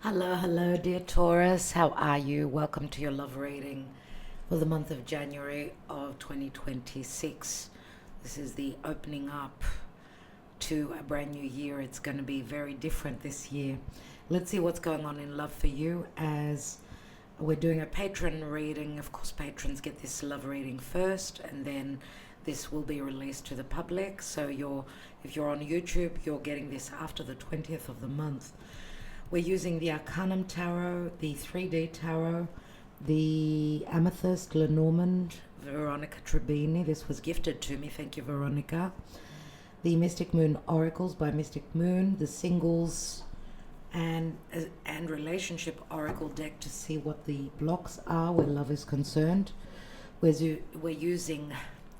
Hello, dear Taurus. How are you? Welcome to your love reading for the month of January of 2026. This is the opening up to a brand new year. It's going to be very different this year. Let's see what's going on in love for you as we're doing a patron reading. Of course, patrons get this love reading first, and then this will be released to the public. So if you're on YouTube, you're getting this after the 20th of the month. We're using the Arcanum Tarot, the 3D Tarot, the Amethyst Lenormand, Veronica Tribini. This was gifted to me. Thank you, Veronica. The Mystic Moon Oracles by Mystic Moon, the Singles and Relationship Oracle deck to see what the blocks are where love is concerned. We're using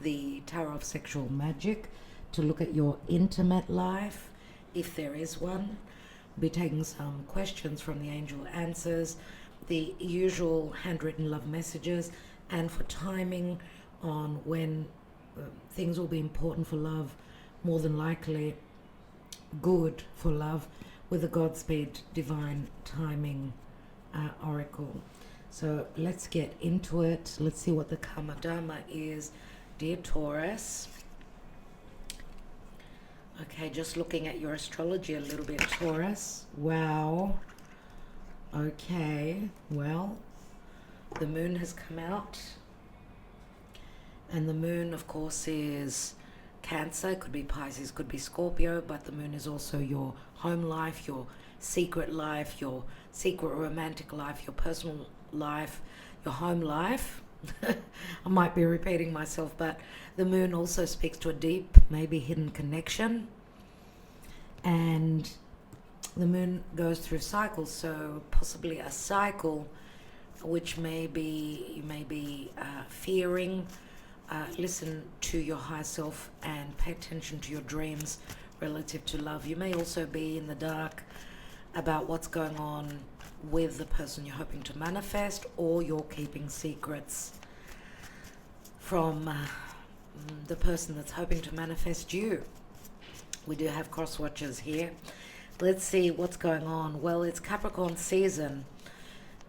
the Tarot of Sexual Magic to look at your intimate life, if there is one. Be taking some questions from the angel answers, the usual handwritten love messages, and for timing on when things will be important for love, more than likely good for love, with the Godspeed Divine Timing Oracle. So let's get into it. Let's see what the Karma Dharma is, dear Taurus. Okay, just looking at your astrology a little bit, Taurus. Wow. Okay, well, the moon has come out. And the moon, of course, is Cancer. It could be Pisces, could be Scorpio, but the moon is also your home life, your secret romantic life, your personal life, your home life. I might be repeating myself, but the moon also speaks to a deep, maybe hidden connection. And the moon goes through cycles, so possibly a cycle which you may be fearing. Listen to your higher self and pay attention to your dreams relative to love. You may also be in the dark about what's going on with the person you're hoping to manifest, or you're keeping secrets from the person that's hoping to manifest you. We do have cross watchers here. Let's see what's going on. Well, it's Capricorn season,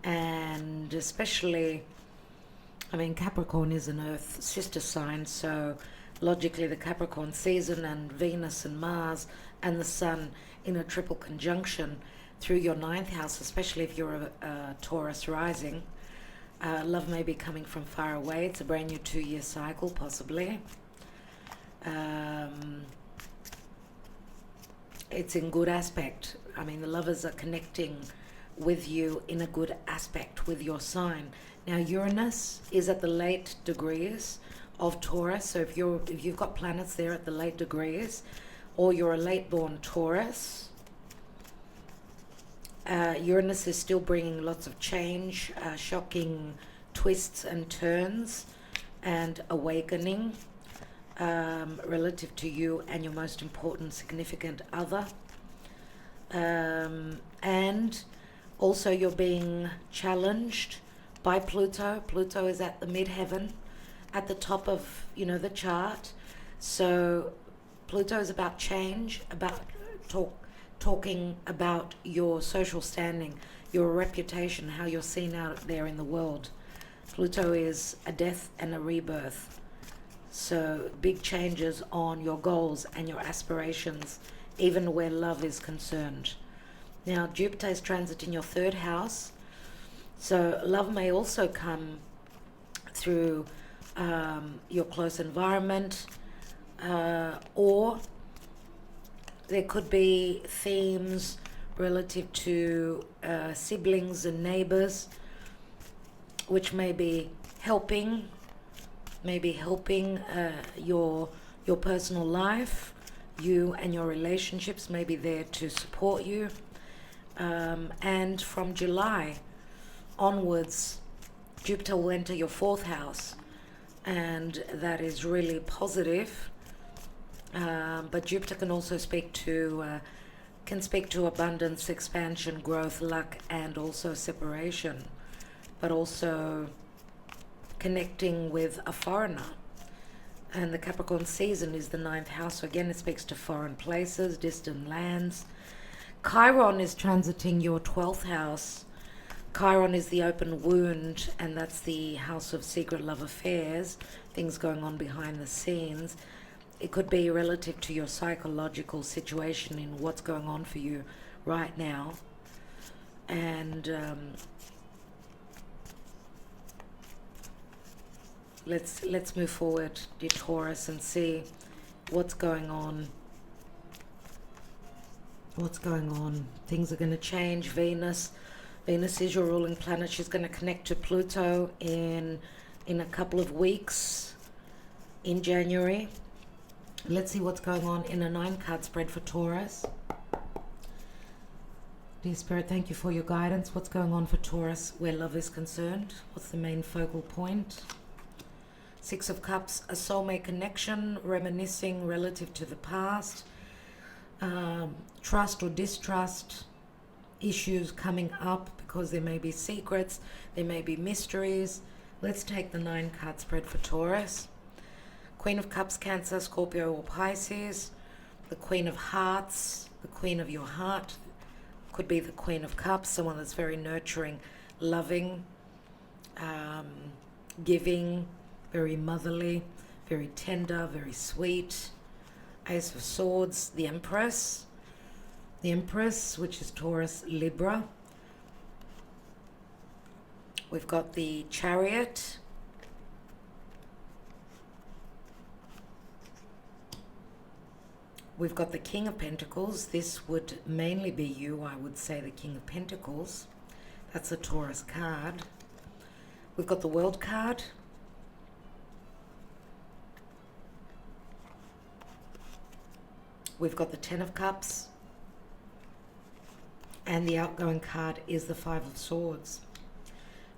and especially, Capricorn is an earth sister sign, so logically the Capricorn season and Venus and Mars and the Sun in a triple conjunction through your ninth house, especially if you're a Taurus rising. Love may be coming from far away. It's a brand new 2-year cycle, possibly. It's in good aspect. The lovers are connecting with you in a good aspect with your sign. Now, Uranus is at the late degrees of Taurus, so if you've got planets there at the late degrees, or you're a late-born Taurus, Uranus is still bringing lots of change, shocking twists and turns, and awakening relative to you and your most important significant other. And also you're being challenged by Pluto. Pluto is at the midheaven, at the top of, the chart. So Pluto is about change, about talking about your social standing, your reputation, how you're seen out there in the world. Pluto is a death and a rebirth. So big changes on your goals and your aspirations, even where love is concerned. Now, Jupiter is transiting your third house, so love may also come through your close environment, or there could be themes relative to siblings and neighbors, which may be helping your personal life. You and your relationships may be there to support you. And from July onwards, Jupiter will enter your fourth house, and that is really positive. But Jupiter can also speak to abundance, expansion, growth, luck, and also separation, but also connecting with a foreigner. And the Capricorn season is the ninth house, so again it speaks to foreign places, distant lands, Chiron is transiting your 12th house. Chiron is the open wound, and that's the house of secret love affairs, things going on behind the scenes. It could be relative to your psychological situation in what's going on for you right now. And let's move forward, dear Taurus, and see what's going on. What's going on? Things are going to change. Venus is your ruling planet. She's going to connect to Pluto in a couple of weeks in January. Let's see what's going on in a 9-card spread for Taurus. Dear Spirit, thank you for your guidance. What's going on for Taurus where love is concerned? What's the main focal point? 6 of Cups, a soulmate connection, reminiscing relative to the past. Trust or distrust issues coming up because there may be secrets, there may be mysteries. Let's take the 9-card spread for Taurus. Queen of Cups, Cancer, Scorpio or Pisces. The Queen of Hearts, the Queen of your heart, could be the Queen of Cups, someone that's very nurturing, loving, giving, very motherly, very tender, very sweet. Ace of Swords, the Empress, which is Taurus, Libra. We've got the Chariot. We've got the King of Pentacles. This would mainly be you, I would say, the King of Pentacles. That's a Taurus card. We've got the World card. We've got the 10 of Cups. And the outgoing card is the 5 of Swords.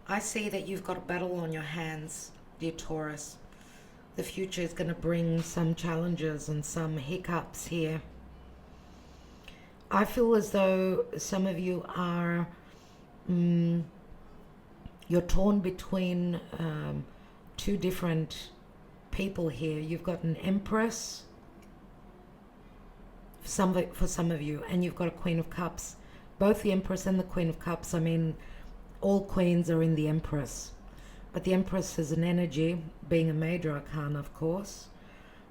I see that you've got a battle on your hands, dear Taurus. The future is going to bring some challenges and some hiccups here. I feel as though some of you are, you're torn between two different people here. You've got an Empress for some of you, and you've got a Queen of Cups. Both the Empress and the Queen of Cups, I mean, all queens are in the Empress. But the Empress is an energy, being a major arcana, of course,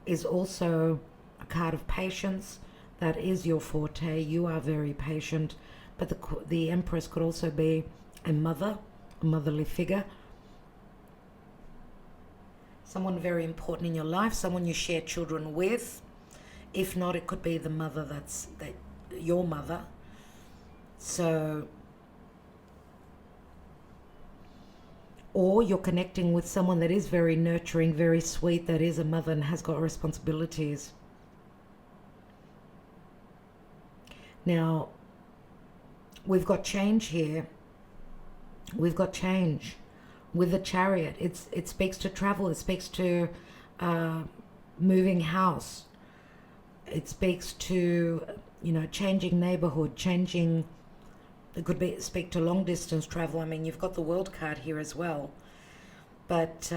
is also a card of patience. That is your forte. You are very patient. But the Empress could also be a mother, a motherly figure. Someone very important in your life, someone you share children with. If not, it could be the mother that's your mother. So, or you're connecting with someone that is very nurturing, very sweet, that is a mother and has got responsibilities. Now, we've got change here. We've got change with the Chariot. It speaks to travel. It speaks to moving house. It speaks to, changing neighborhood, changing. It could speak to long distance travel. I mean, you've got the World card here as well. But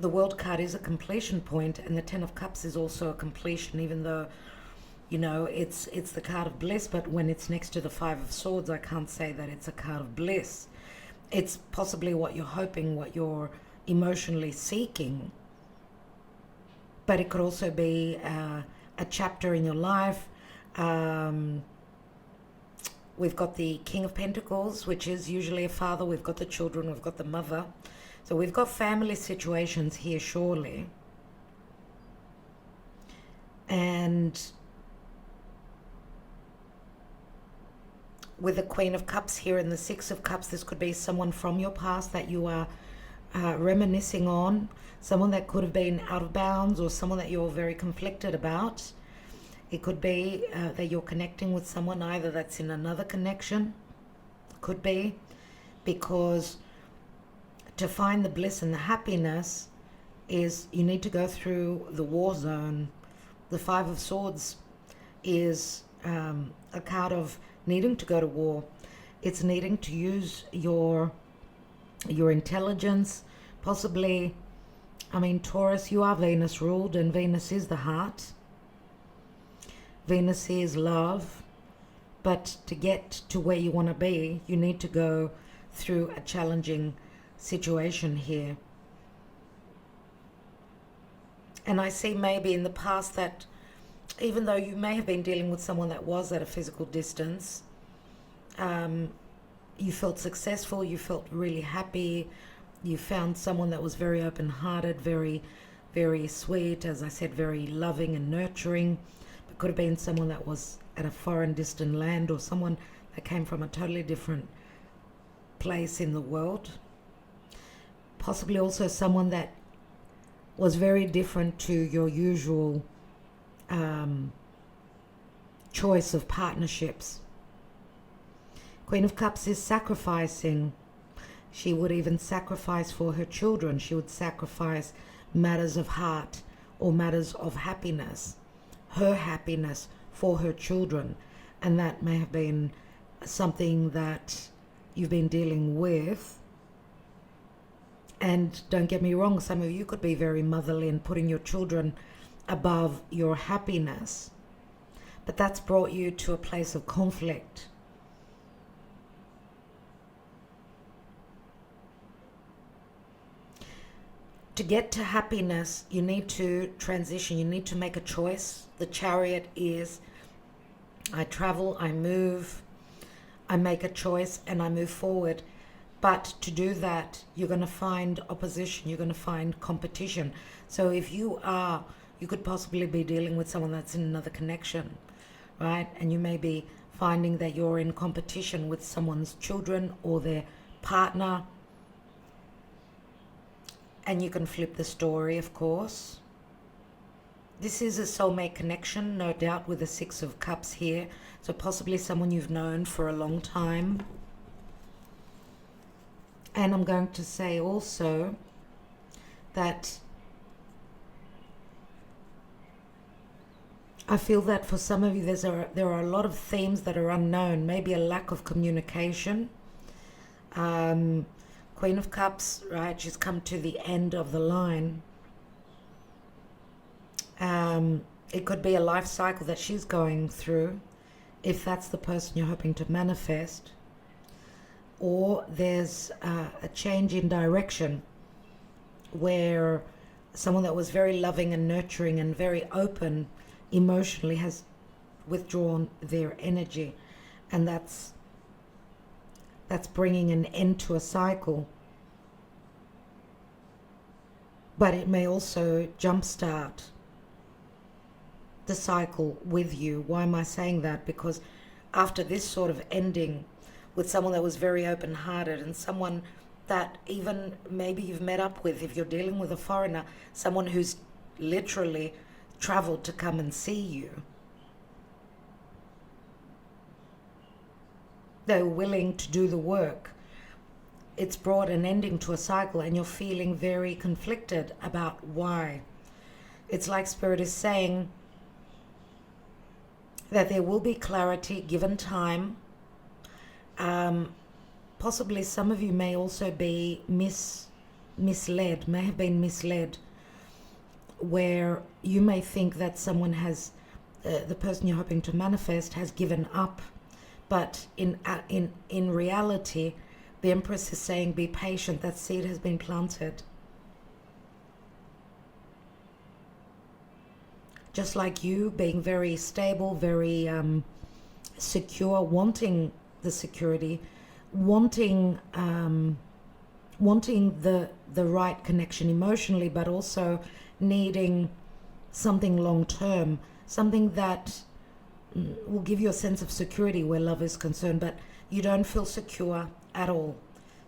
the World card is a completion point, and the 10 of Cups is also a completion, even though, it's the card of bliss. But when it's next to the 5 of Swords, I can't say that it's a card of bliss. It's possibly what you're hoping, what you're emotionally seeking. But it could also be a chapter in your life. We've got the King of Pentacles, which is usually a father. We've got the children. We've got the mother. So we've got family situations here, surely. And with the Queen of Cups here and the 6 of Cups, this could be someone from your past that you are reminiscing on. Someone that could have been out of bounds, or someone that you're very conflicted about. It could be that you're connecting with someone either that's in another connection. Could be because to find the bliss and the happiness is you need to go through the war zone. The 5 of Swords is a card of needing to go to war. It's needing to use your intelligence, possibly. I mean, Taurus, you are Venus ruled, and Venus is the heart. Venus is love. But to get to where you want to be, you need to go through a challenging situation here. And I see maybe in the past that even though you may have been dealing with someone that was at a physical distance, you felt successful, you felt really happy, you found someone that was very open-hearted, very, very sweet, as I said, very loving and nurturing. It could have been someone that was at a foreign distant land, or someone that came from a totally different place in the world. Possibly also someone that was very different to your usual choice of partnerships. Queen of Cups is sacrificing. She would even sacrifice for her children. She would sacrifice matters of heart or matters of happiness, her happiness for her children. And that may have been something that you've been dealing with. And don't get me wrong, some of you could be very motherly and putting your children above your happiness. But that's brought you to a place of conflict. To get to happiness, you need to transition. You need to make a choice. The Chariot is, I travel, I move, I make a choice, and I move forward. But to do that, you're going to find opposition. You're going to find competition. So if you could possibly be dealing with someone that's in another connection, right? And you may be finding that you're in competition with someone's children or their partner. And you can flip the story, of course. This is a soulmate connection, no doubt, with the Six of Cups here. So possibly someone you've known for a long time. And I'm going to say also that I feel that for some of you there are a lot of themes that are unknown. Maybe a lack of communication. Queen of Cups, right? She's come to the end of the line. It could be a life cycle that she's going through, if that's the person you're hoping to manifest. Or there's a change in direction where someone that was very loving and nurturing and very open emotionally has withdrawn their energy, and that's bringing an end to a cycle. But it may also jumpstart the cycle with you. Why am I saying that? Because after this sort of ending with someone that was very open-hearted and someone that even maybe you've met up with, if you're dealing with a foreigner, someone who's literally traveled to come and see you, they're willing to do the work. It's brought an ending to a cycle and you're feeling very conflicted about why. It's like Spirit is saying that there will be clarity given time. Possibly some of you may also be misled, may have been misled, where you may think that someone has, the person you're hoping to manifest has given up. But in reality, the Empress is saying, be patient, that seed has been planted. Just like you being very stable, very secure, wanting the security, wanting the right connection emotionally, but also needing something long term, something that will give you a sense of security where love is concerned, but you don't feel secure at all,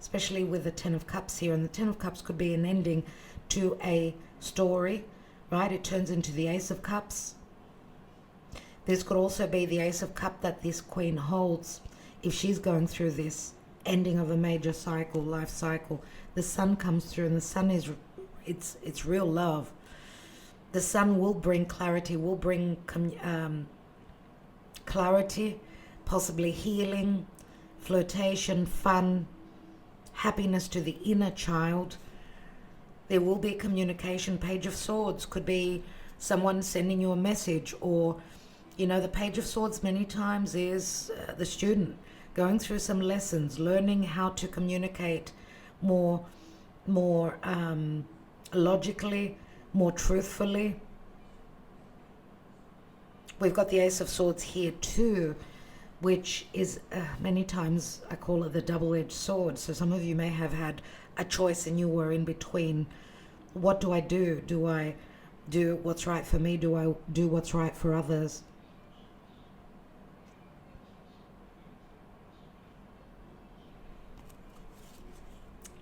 especially with the Ten of Cups here. And the Ten of Cups could be an ending to a story, right? It turns into the Ace of Cups. This could also be the Ace of Cups that this Queen holds if she's going through this ending of a major cycle, life cycle. The Sun comes through, and the Sun is, it's real love. The Sun will bring clarity, will bring clarity, possibly healing, flirtation, fun, happiness to the inner child. There will be communication. Page of Swords could be someone sending you a message, or You know, the Page of Swords many times is the student going through some lessons, learning how to communicate more logically, more truthfully. We've got the Ace of Swords here too, which is many times I call it the double-edged sword. So some of you may have had a choice and you were in between. What do I do? Do I do what's right for me? Do I do what's right for others?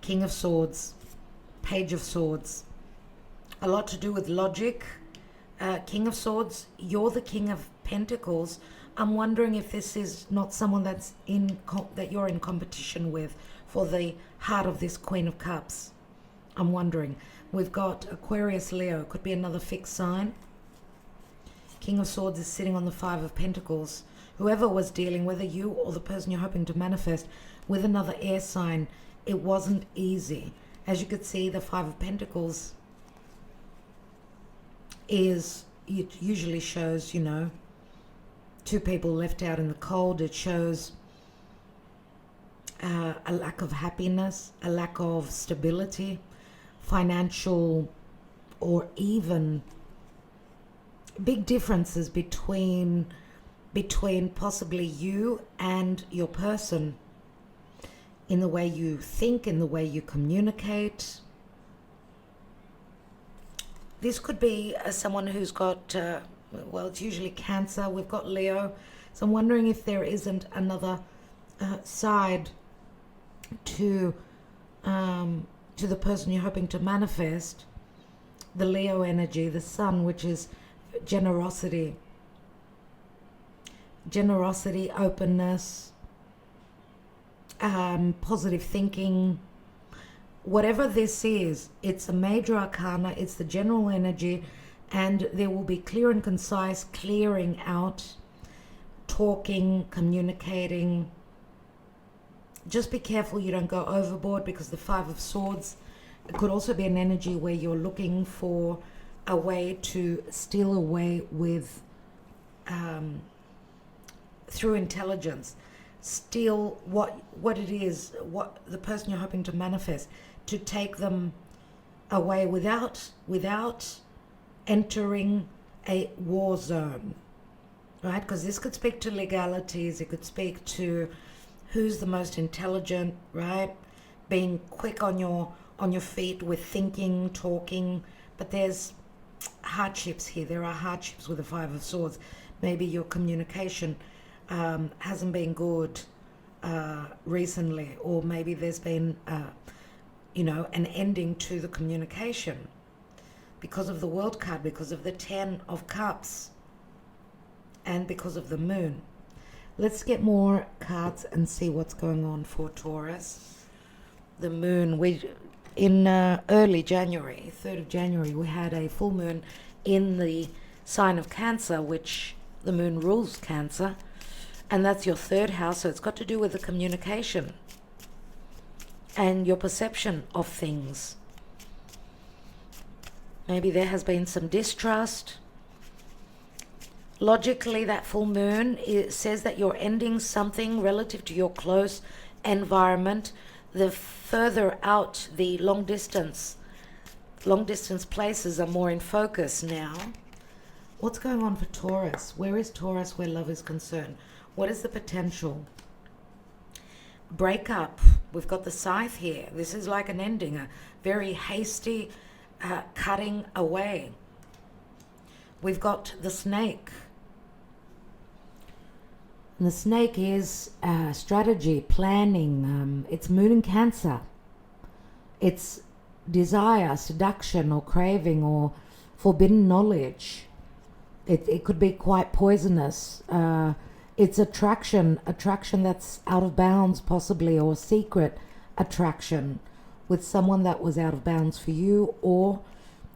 King of Swords, Page of Swords. A lot to do with logic. King of Swords, you're the King of Pentacles. I'm wondering if this is not someone that's that you're in competition with for the heart of this Queen of Cups. I'm wondering. We've got Aquarius, Leo. Could be another fixed sign. King of Swords is sitting on the Five of Pentacles. Whoever was dealing, whether you or the person you're hoping to manifest, with another air sign, it wasn't easy. As you could see, the Five of Pentacles it usually shows, you know, two people left out in the cold. It shows a lack of happiness, a lack of stability, financial, or even big differences between possibly you and your person, in the way you think, in the way you communicate. This could be someone who's got, well, it's usually Cancer. We've got Leo. So I'm wondering if there isn't another side to the person you're hoping to manifest. The Leo energy, the Sun, which is generosity, openness, positive thinking. Whatever this is, it's a major arcana, it's the general energy, and there will be clear and concise clearing out, talking, communicating. Just be careful you don't go overboard, because the Five of Swords, it could also be an energy where you're looking for a way to steal away with through intelligence, steal what it is, what the person you're hoping to manifest, to take them away without entering a war zone, right? Because this could speak to legalities, it could speak to who's the most intelligent, right? Being quick on your feet with thinking, talking. But there's hardships here. There are hardships with the Five of Swords. Maybe your communication hasn't been good recently, or maybe there's been an ending to the communication because of the World card, because of the Ten of Cups, and because of the Moon. Let's get more cards and see what's going on for Taurus. The Moon, in early January, 3rd of January, we had a full moon in the sign of Cancer, which the Moon rules Cancer, and that's your third house, so it's got to do with the communication and your perception of things. Maybe there has been some distrust. Logically, that full moon, it says that you're ending something relative to your close environment. The further out, the long distance places are more in focus now. What's going on for Taurus? Where is Taurus where love is concerned? What is the potential? Breakup. We've got the Scythe here. This is like an ending, a very hasty cutting away. We've got the Snake. And the Snake is strategy, planning. It's Moon in Cancer. It's desire, seduction, or craving, or forbidden knowledge. It could be quite poisonous. It's attraction that's out of bounds, possibly, or secret attraction with someone that was out of bounds for you. Or,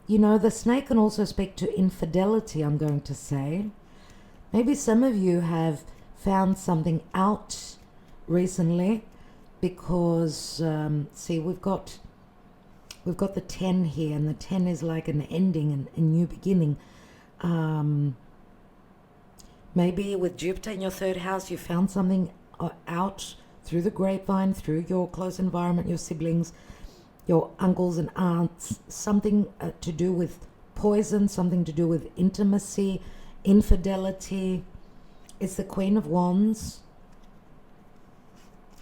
the Snake can also speak to infidelity, I'm going to say. Maybe some of you have found something out recently, because see, we've got the 10 here, and the 10 is like an ending and a new beginning. Maybe with Jupiter in your third house, you found something out through the grapevine, through your close environment, your siblings, your uncles and aunts, something to do with poison, something to do with intimacy, infidelity. It's the Queen of Wands.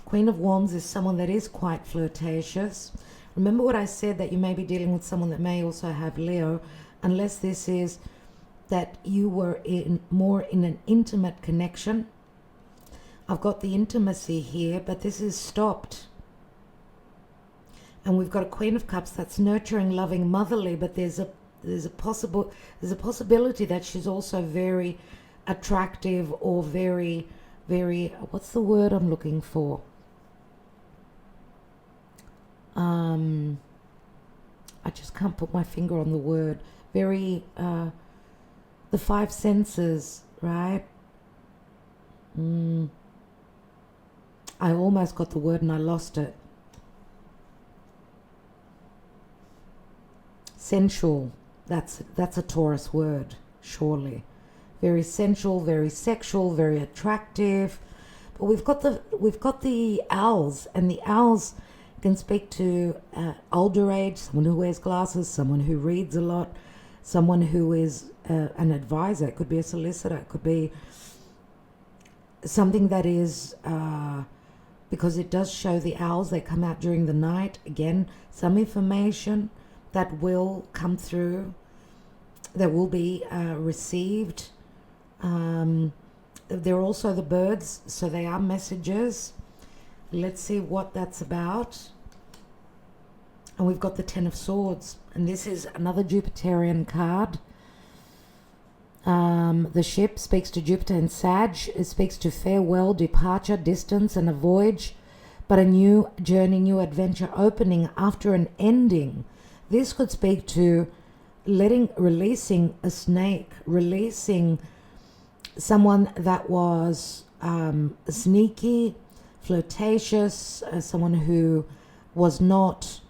Queen of Wands is someone that is quite flirtatious. Remember what I said, that you may be dealing with someone that may also have Leo, unless this is that you were more in an intimate connection. I've got the intimacy here, but this is stopped. And we've got a Queen of Cups that's nurturing, loving, motherly, but there's a possibility that she's also very attractive or very, very, what's the word I'm looking for? I just can't put my finger on the word. Very, the five senses, right? I almost got the word and I lost it. Sensual. That's a Taurus word, surely. Very sensual, very sexual, very attractive. But we've got the owls, and the owls can speak to older age, someone who wears glasses, someone who reads a lot, someone who is an advisor. It could be a solicitor. It could be something that is, because it does show the owls, they come out during the night. Again, some information that will come through, that will be received. They're also the birds, so they are messages. Let's see what that's about. And we've got the Ten of Swords, and this is another Jupiterian card. The ship speaks to Jupiter and Sag. It speaks to farewell, departure, distance, and a voyage, but a new journey, new adventure opening after an ending. This could speak to releasing a snake, releasing someone that was sneaky, flirtatious, someone who was not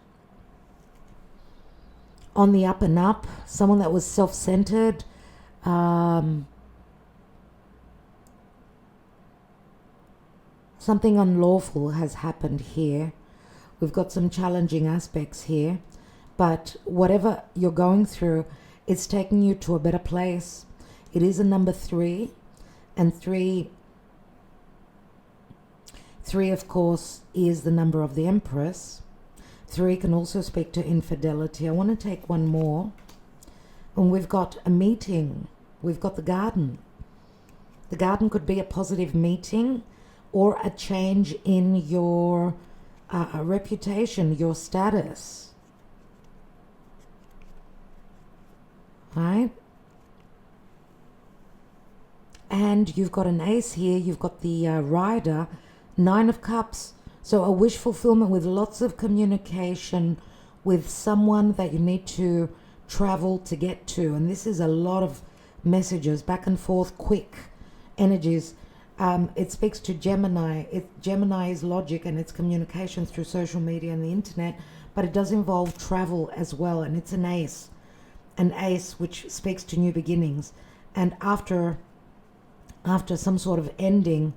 on the up and up, someone that was self-centered. Something unlawful has happened here. We've got some challenging aspects here, but whatever you're going through, it's taking you to a better place. It is a number 3, and 3 of course is the number of the Empress. 3 can also speak to infidelity. I want to take one more, and we've got a meeting. We've got the Garden. The Garden could be a positive meeting or a change in your reputation, your status. Right? And you've got an ace here. You've got the Rider, 9 of Cups. So a wish fulfillment with lots of communication with someone that you need to travel to get to. And this is a lot of messages, back and forth, quick energies. It speaks to Gemini. Gemini is logic and it's communication through social media and the internet, but it does involve travel as well. And it's an ace which speaks to new beginnings. And after some sort of ending,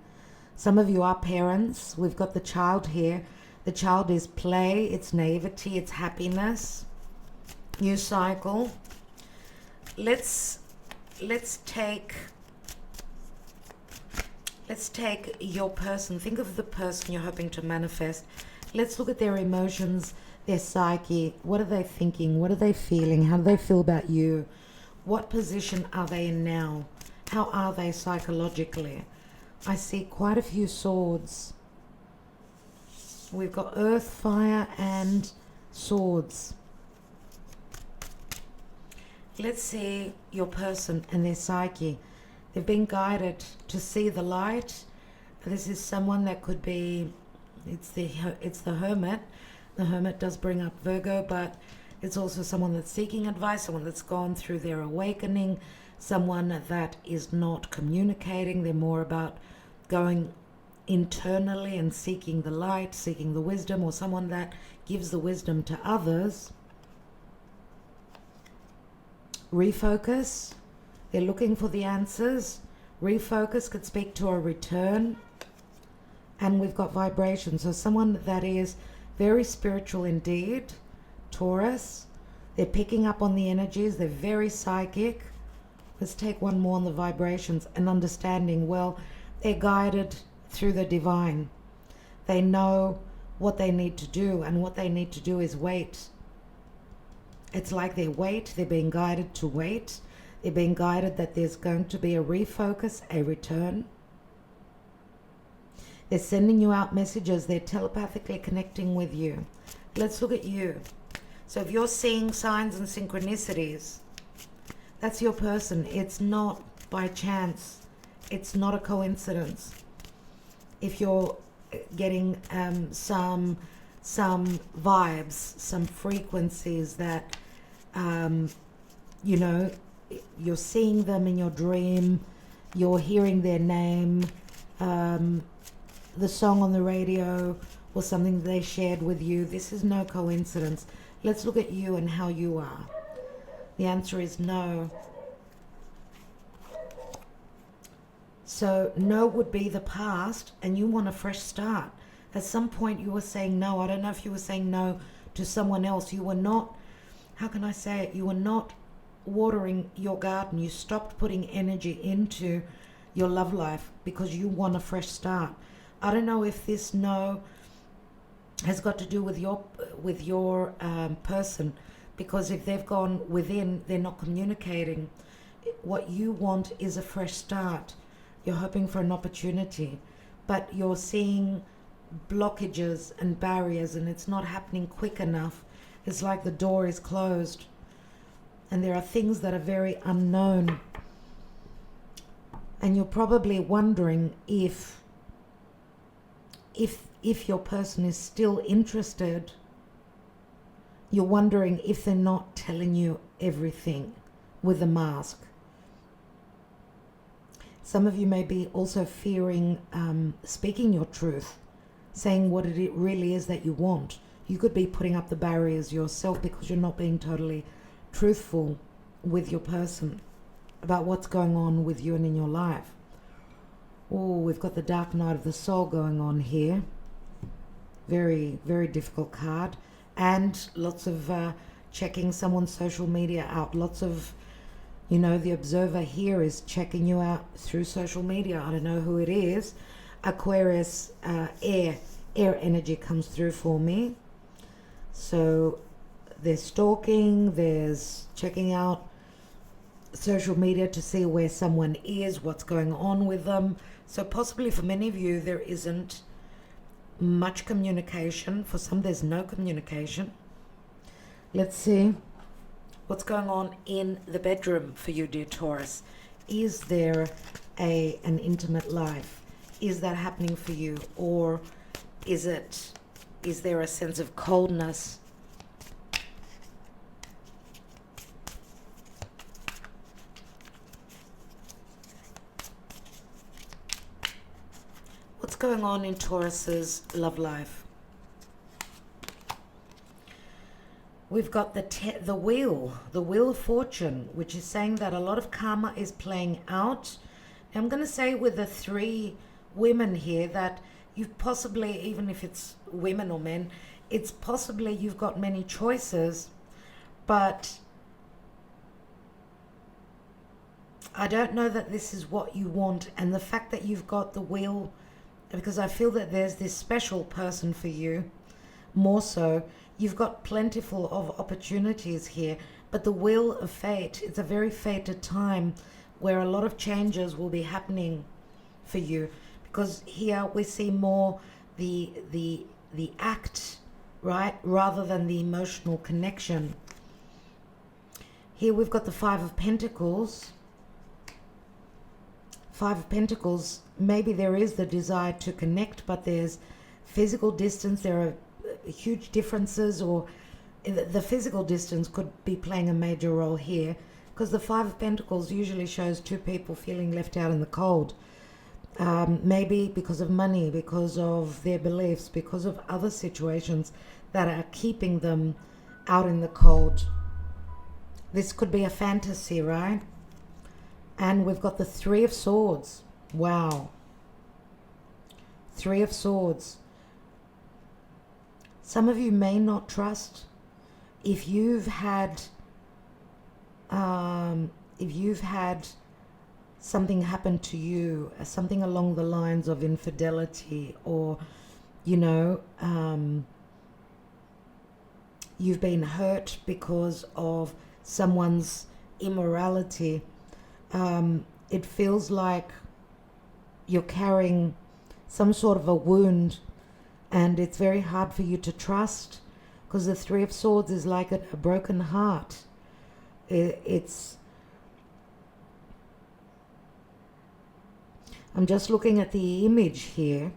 some of you are parents. We've got the child here. The child is play, it's naivety, it's happiness. New cycle. Let's take your person. Think of the person you're hoping to manifest. Let's look at their emotions, their psyche. What are they thinking? What are they feeling? How do they feel about you? What position are they in now? How are they psychologically? I see quite a few swords. We've got earth, fire, and swords. Let's see your person and their psyche. They've been guided to see the light. This is someone that could be, it's the Hermit. The Hermit does bring up Virgo, but it's also someone that's seeking advice, someone that's gone through their awakening, someone that is not communicating. They're more about going internally and seeking the light, seeking the wisdom, or someone that gives the wisdom to others. Refocus. They're looking for the answers. Refocus could speak to a return. And we've got vibration. So someone that is very spiritual indeed, Taurus. They're picking up on the energies. They're very psychic. Let's take one more on the vibrations and understanding. Well, they're guided through the divine. They know what they need to do, and what they need to do is wait. It's like they wait. They're being guided to wait. They're being guided that there's going to be a refocus, a return. They're sending you out messages. They're telepathically connecting with you. Let's look at you. So if you're seeing signs and synchronicities, that's your person. It's not by chance. It's not a coincidence. If you're getting some vibes, some frequencies that, you know, you're seeing them in your dream, you're hearing their name, the song on the radio or something they shared with you. This is no coincidence. Let's look at you and how you are. The answer is no. So no would be the past, and you want a fresh start. At some point you were saying no. I don't know if you were saying no to someone else. You were not, how can I say it? You were not watering your garden. You stopped putting energy into your love life because you want a fresh start. I don't know if this no has got to do with your person, because if they've gone within, they're not communicating. What you want is a fresh start. You're hoping for an opportunity, but you're seeing blockages and barriers, and it's not happening quick enough. It's like the door is closed, and there are things that are very unknown, and you're probably wondering if your person is still interested. You're wondering if they're not telling you everything with a mask. Some of you may be also fearing speaking your truth, saying what it really is that you want. You could be putting up the barriers yourself because you're not being totally truthful with your person about what's going on with you and in your life. Oh, we've got the dark night of the soul going on here. Very, very difficult card. And lots of checking someone's social media out. Lots of, you know, the observer here is checking you out through social media. I don't know who it is. Aquarius, air energy comes through for me. So there's stalking, there's checking out social media to see where someone is, what's going on with them. So possibly for many of you, there isn't much communication. For some, there's no communication. Let's see what's going on in the bedroom for you, dear Taurus. Is there an intimate life? Is that happening for you? Or is there a sense of coldness? What's going on in Taurus's love life? We've got the wheel of fortune, which is saying that a lot of karma is playing out. I'm going to say with the three women here that you've possibly, even if it's women or men, it's possibly you've got many choices, but I don't know that this is what you want. And the fact that you've got the wheel, because I feel that there's this special person for you, more so. You've got plentiful of opportunities here, but the wheel of fate, it's a very fated time where a lot of changes will be happening for you, because here we see more the act, right, rather than the emotional connection. Here we've got the Five of Pentacles. Five of Pentacles, maybe there is the desire to connect, but there's physical distance. There are huge differences, or the physical distance could be playing a major role here, because the Five of Pentacles usually shows two people feeling left out in the cold. Maybe because of money, because of their beliefs, because of other situations that are keeping them out in the cold. This could be a fantasy, right? And we've got the Three of Swords. Wow. Three of Swords. Some of you may not trust. If you've had something happen to you, something along the lines of infidelity, or you've been hurt because of someone's immorality, it feels like you're carrying some sort of a wound, and it's very hard for you to trust, because the Three of Swords is like a broken heart. I'm just looking at the image here,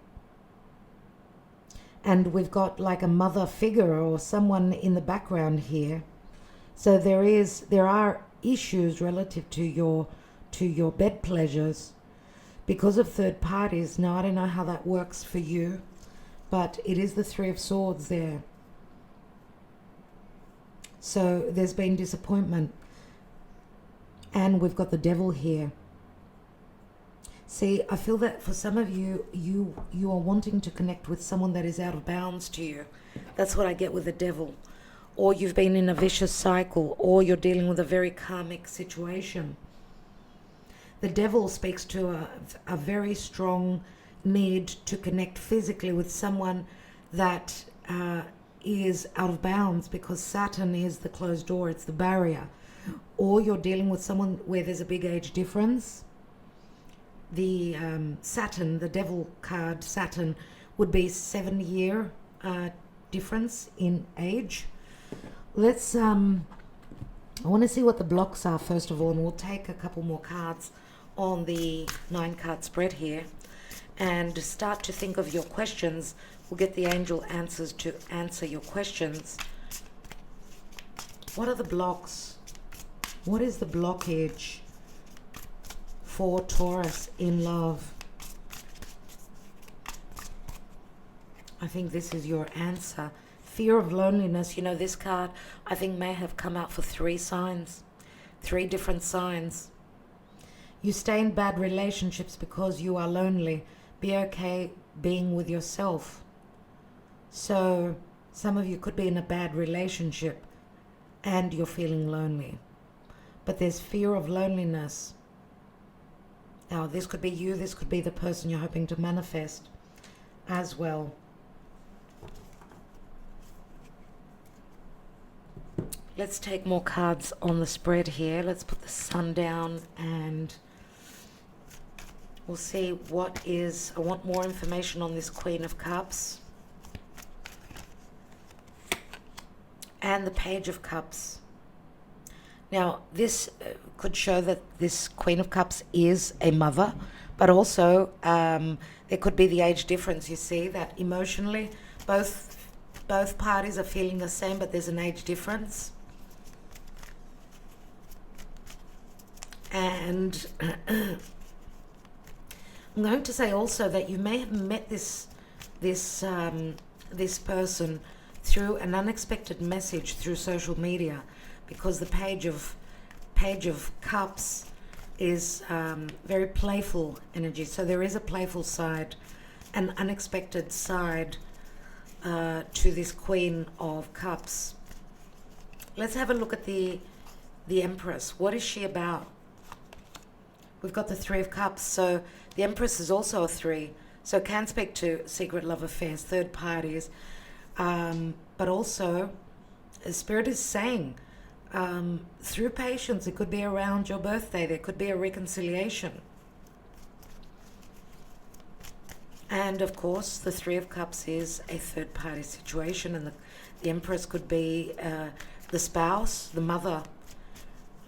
and we've got like a mother figure or someone in the background here. So there are issues relative to your bed pleasures because of third parties. Now, I don't know how that works for you, but it is the Three of Swords there. So there's been disappointment. And we've got the Devil here. See, I feel that for some of you, you are wanting to connect with someone that is out of bounds to you. That's what I get with the Devil. Or you've been in a vicious cycle, or you're dealing with a very karmic situation. The Devil speaks to a very strong need to connect physically with someone that is out of bounds, because Saturn is the closed door, it's the barrier. Or you're dealing with someone where there's a big age difference. The Saturn, the Devil card, Saturn, would be 7-year difference in age. Let's, I want to see what the blocks are first of all, and we'll take a couple more cards on the 9-card spread here and start to think of your questions. We'll get the angel answers to answer your questions. What are the blocks? What is the blockage for Taurus in love? I think this is your answer. Fear of loneliness. You know, this card I think may have come out for 3 signs, 3 different signs. You stay in bad relationships because you are lonely. Be okay being with yourself. So some of you could be in a bad relationship and you're feeling lonely. But there's fear of loneliness. Now, this could be you, this could be the person you're hoping to manifest as well. Let's take more cards on the spread here. Let's put the Sun down and we'll see what is... I want more information on this Queen of Cups. And the Page of Cups. Now, this could show that this Queen of Cups is a mother, but also there could be the age difference. You see that emotionally both parties are feeling the same, but there's an age difference. And I'm going to say also that you may have met this person through an unexpected message through social media, because the Page of Cups is very playful energy. So there is a playful side, an unexpected side to this Queen of Cups. Let's have a look at the Empress. What is she about? We've got the Three of Cups. So the Empress is also a 3. So can speak to secret love affairs, third parties. But also, Spirit is saying, through patience, it could be around your birthday, there could be a reconciliation. And of course, the Three of Cups is a third party situation, and the Empress could be the spouse, the mother.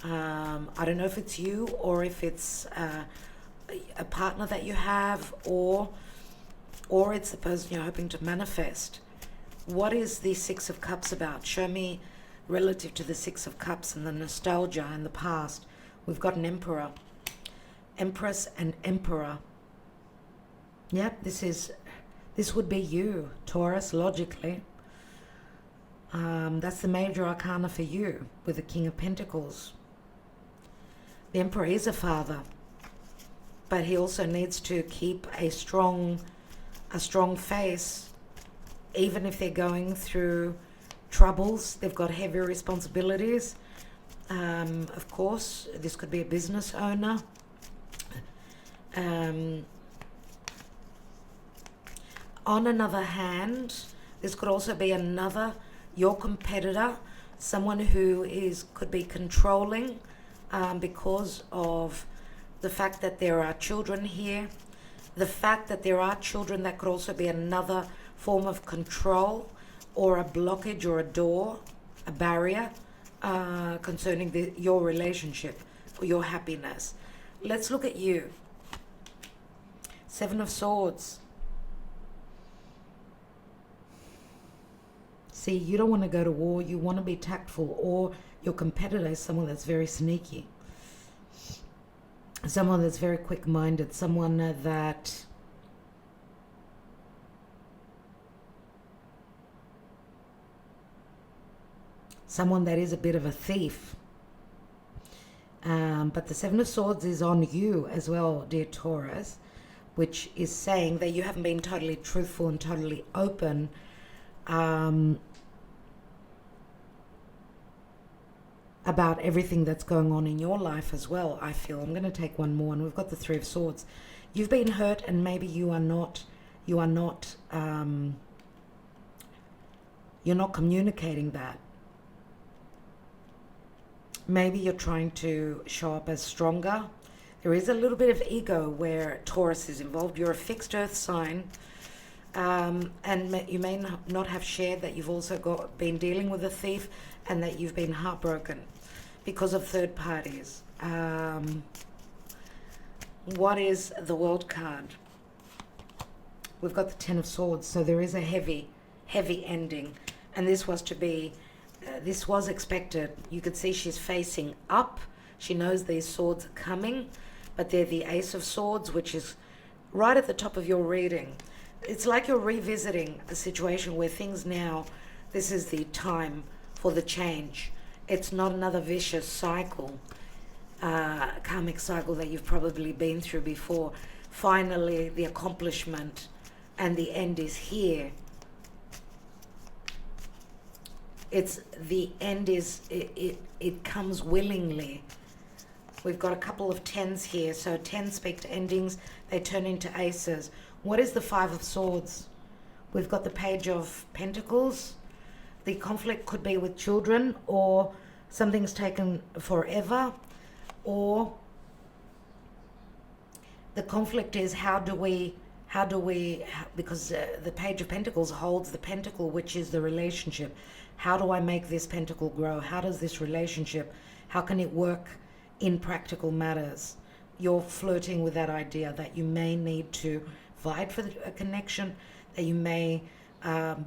I don't know if it's you or if it's a partner that you have, or it's the person you're hoping to manifest. What is the Six of Cups about? Show me relative to the Six of Cups and the nostalgia and the past. We've got an Emperor, Empress and Emperor. Yep, this would be you, Taurus, logically. That's the major arcana for you with the King of Pentacles. The Emperor is a father, but he also needs to keep a strong face, even if they're going through troubles. They've got heavy responsibilities. Of course, this could be a business owner. On another hand, this could also be your competitor, someone who could be controlling, because of the fact that there are children here. The fact that there are children, that could also be another form of control, or a blockage, or a door, a barrier, concerning your relationship or your happiness. Let's look at you. Seven of Swords. See, you don't want to go to war. You want to be tactful, or your competitor is someone that's very sneaky. Someone that's very quick-minded. Someone that is a bit of a thief. But the Seven of Swords is on you as well, dear Taurus, which is saying that you haven't been totally truthful and totally open about everything that's going on in your life as well, I feel. I'm going to take one more, and we've got the Three of Swords. You've been hurt, and maybe you're not communicating that. Maybe you're trying to show up as stronger. There is a little bit of ego where Taurus is involved. You're a fixed earth sign, and you may not have shared that you've also been dealing with a thief, and that you've been heartbroken because of third parties. What is the World card? We've got the Ten of Swords, so there is a heavy ending, and this was expected. You could see she's facing up. She knows these swords are coming, but they're the Ace of Swords, which is right at the top of your reading. It's like you're revisiting a situation where this is the time for the change. It's not another vicious cycle, karmic cycle that you've probably been through before. Finally, the accomplishment and the end is here. It comes willingly. We've got a couple of tens here. So tens speak to endings. They turn into aces. What is the Five of Swords? We've got the Page of Pentacles. The conflict could be with children, or something's taken forever, or the conflict is how do we, because the Page of Pentacles holds the pentacle, which is the relationship. How do I make this pentacle grow? How does this relationship, how can it work in practical matters? You're flirting with that idea that you may need to fight for a connection, that you may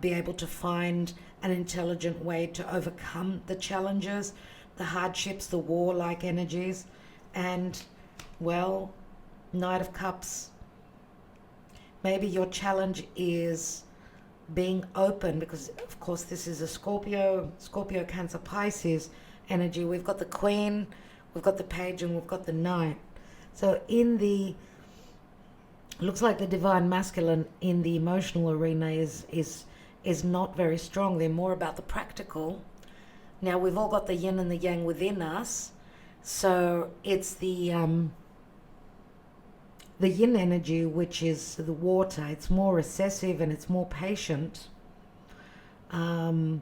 be able to find an intelligent way to overcome the challenges, the hardships, the war-like energies. And, well, Knight of Cups. Maybe your challenge is being open, because, of course, this is a Scorpio, Cancer, Pisces energy. We've got the Queen, we've got the Page, and we've got the Knight. So looks like the divine masculine in the emotional arena is not very strong. They're more about the practical. Now, we've all got the yin and the yang within us. So it's the yin energy, which is the water. It's more recessive and it's more patient. And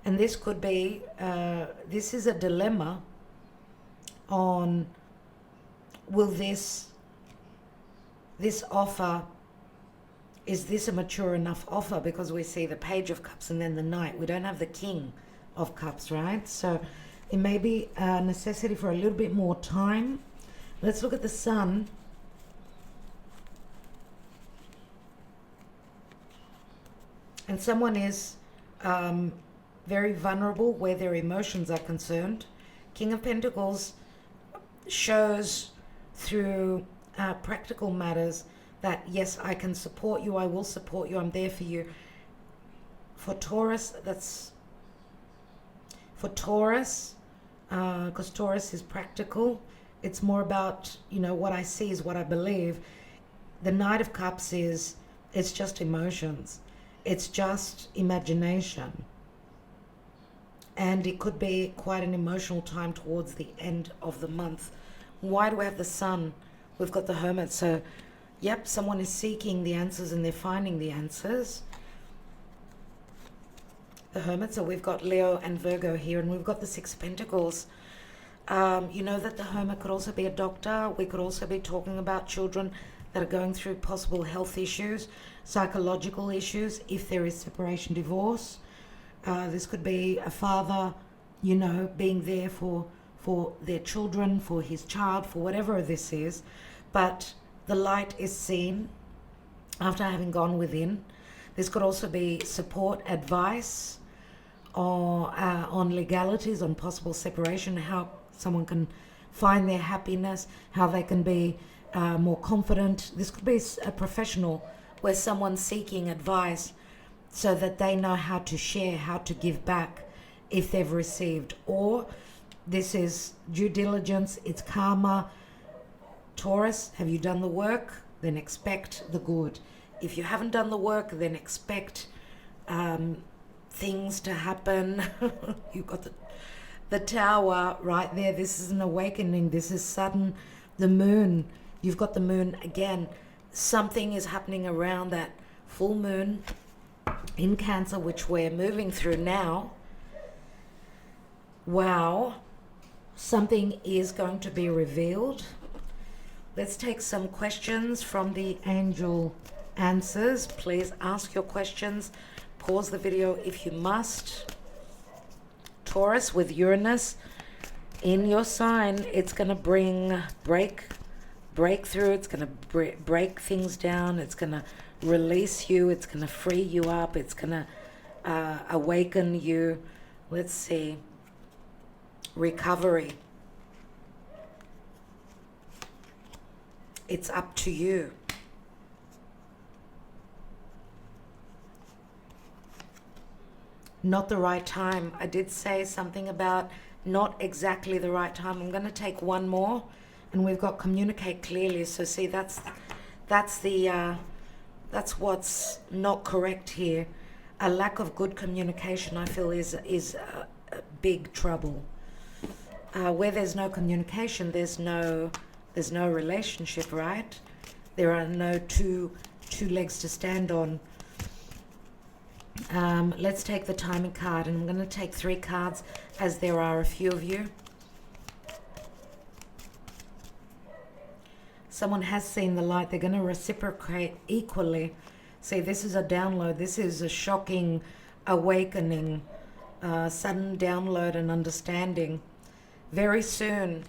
this could be, this is a dilemma on, will this offer, is this a mature enough offer? Because we see the Page of Cups and then the Knight. We don't have the King of Cups, right? So it may be a necessity for a little bit more time. Let's look at the Sun. And someone is very vulnerable where their emotions are concerned. King of Pentacles shows through practical matters that, yes, I can support you, I will support you, I'm there for you. For Taurus, because Taurus is practical. It's more about, what I see is what I believe. The Knight of Cups it's just emotions. It's just imagination. And it could be quite an emotional time towards the end of the month. Why do we have the Sun? We've got the Hermit. So, yep, someone is seeking the answers and they're finding the answers. The Hermit. So we've got Leo and Virgo here, and we've got the Six of Pentacles. You know that the Hermit could also be a doctor. We could also be talking about children that are going through possible health issues, psychological issues, if there is separation, divorce. This could be a father, being there for their children, for his child, for whatever this is. But the light is seen after having gone within. This could also be support, advice, or on legalities, on possible separation, how someone can find their happiness, how they can be more confident. This could be a professional where someone's seeking advice so that they know how to share, how to give back if they've received. Or this is due diligence, it's karma. Taurus, have you done the work? Then expect the good. If you haven't done the work, then expect things to happen. You've got the Tower right there. This is an awakening. This is sudden. The Moon. You've got the Moon again. Something is happening around that full moon in Cancer, which we're moving through now. Wow. Something is going to be revealed. Let's take some questions from the angel answers. Please ask your questions. Pause the video if you must. Taurus, with Uranus in your sign, it's going to bring breakthrough. It's going to break things down. It's going to release you. It's going to free you up. It's going to awaken you. Let's see. Recovery. It's up to you. Not the right time. I did say something about not exactly the right time. I'm going to take one more, and we've got communicate clearly. So see, that's what's not correct here. A lack of good communication, I feel, is a big trouble. Where there's no communication, there's no relationship, right? There are no two legs to stand on. Let's take the timing card, and I'm going to take 3 cards as there are a few of you. Someone has seen the light. They're going to reciprocate equally. See, this is a download. This is a shocking awakening, sudden download and understanding. Very soon.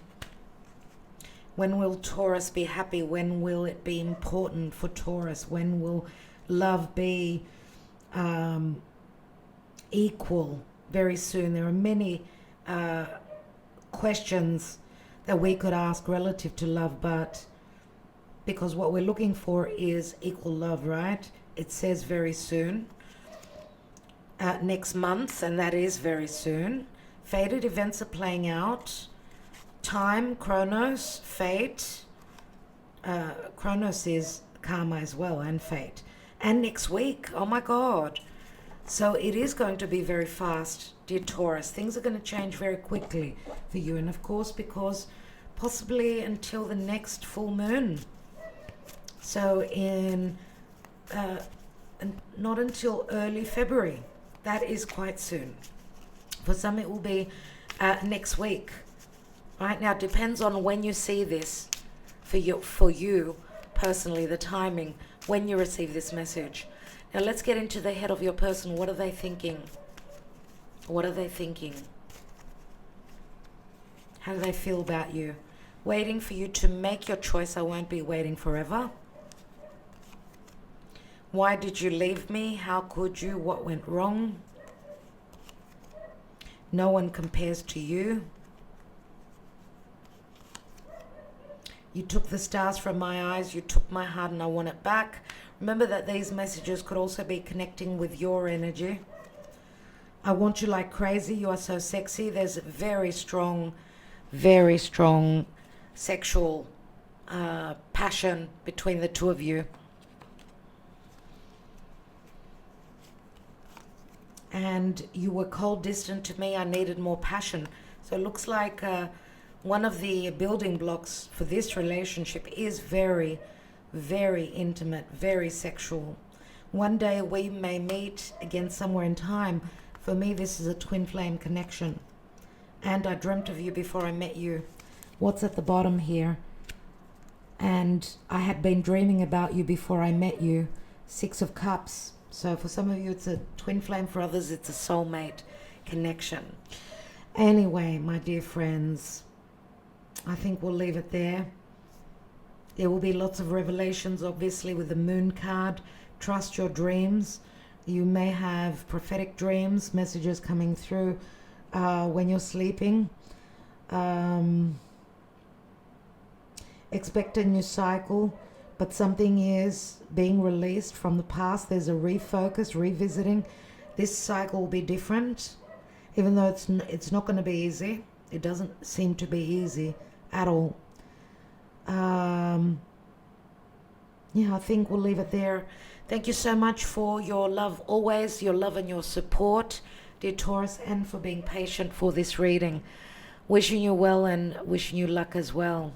When will Taurus be happy? When will it be important for Taurus? When will love be equal? Very soon. There are many questions that we could ask relative to love, but because what we're looking for is equal love, right? It says very soon. Next month, and that is very soon. Fated events are playing out. Time, Chronos, fate. Chronos is karma as well, and fate. And next week, oh my God. So it is going to be very fast, dear Taurus. Things are going to change very quickly for you. And of course, because possibly until the next full moon. So not until early February. That is quite soon. For some, it will be next week. Right now, it depends on when you see this. For you personally, the timing when you receive this message. Now let's get into the head of your person. What are they thinking? What are they thinking? How do they feel about you? Waiting for you to make your choice. I won't be waiting forever. Why did you leave me? How could you? What went wrong? No one compares to you. You took the stars from my eyes. You took my heart and I want it back. Remember that these messages could also be connecting with your energy. I want you like crazy. You are so sexy. There's a very strong sexual passion between the two of you. And you were cold, distant to me. I needed more passion. So it looks like one of the building blocks for this relationship is very, very intimate, very sexual. One day we may meet again somewhere in time. For me, this is a twin flame connection. And I dreamt of you before I met you. What's at the bottom here? And I had been dreaming about you before I met you. 6 of Cups. So for some of you, it's a twin flame. For others, it's a soulmate connection. Anyway, my dear friends, I think we'll leave it there. There will be lots of revelations, obviously, with the Moon card. Trust your dreams. You may have prophetic dreams, messages coming through when you're sleeping. Expect a new cycle, but something is being released from the past. There's a refocus, revisiting. This cycle will be different, even though it's not going to be easy. It doesn't seem to be easy at all. Yeah, I think we'll leave it there. Thank you so much for your love always, your love and your support, dear Taurus, and for being patient for this reading. Wishing you well and wishing you luck as well.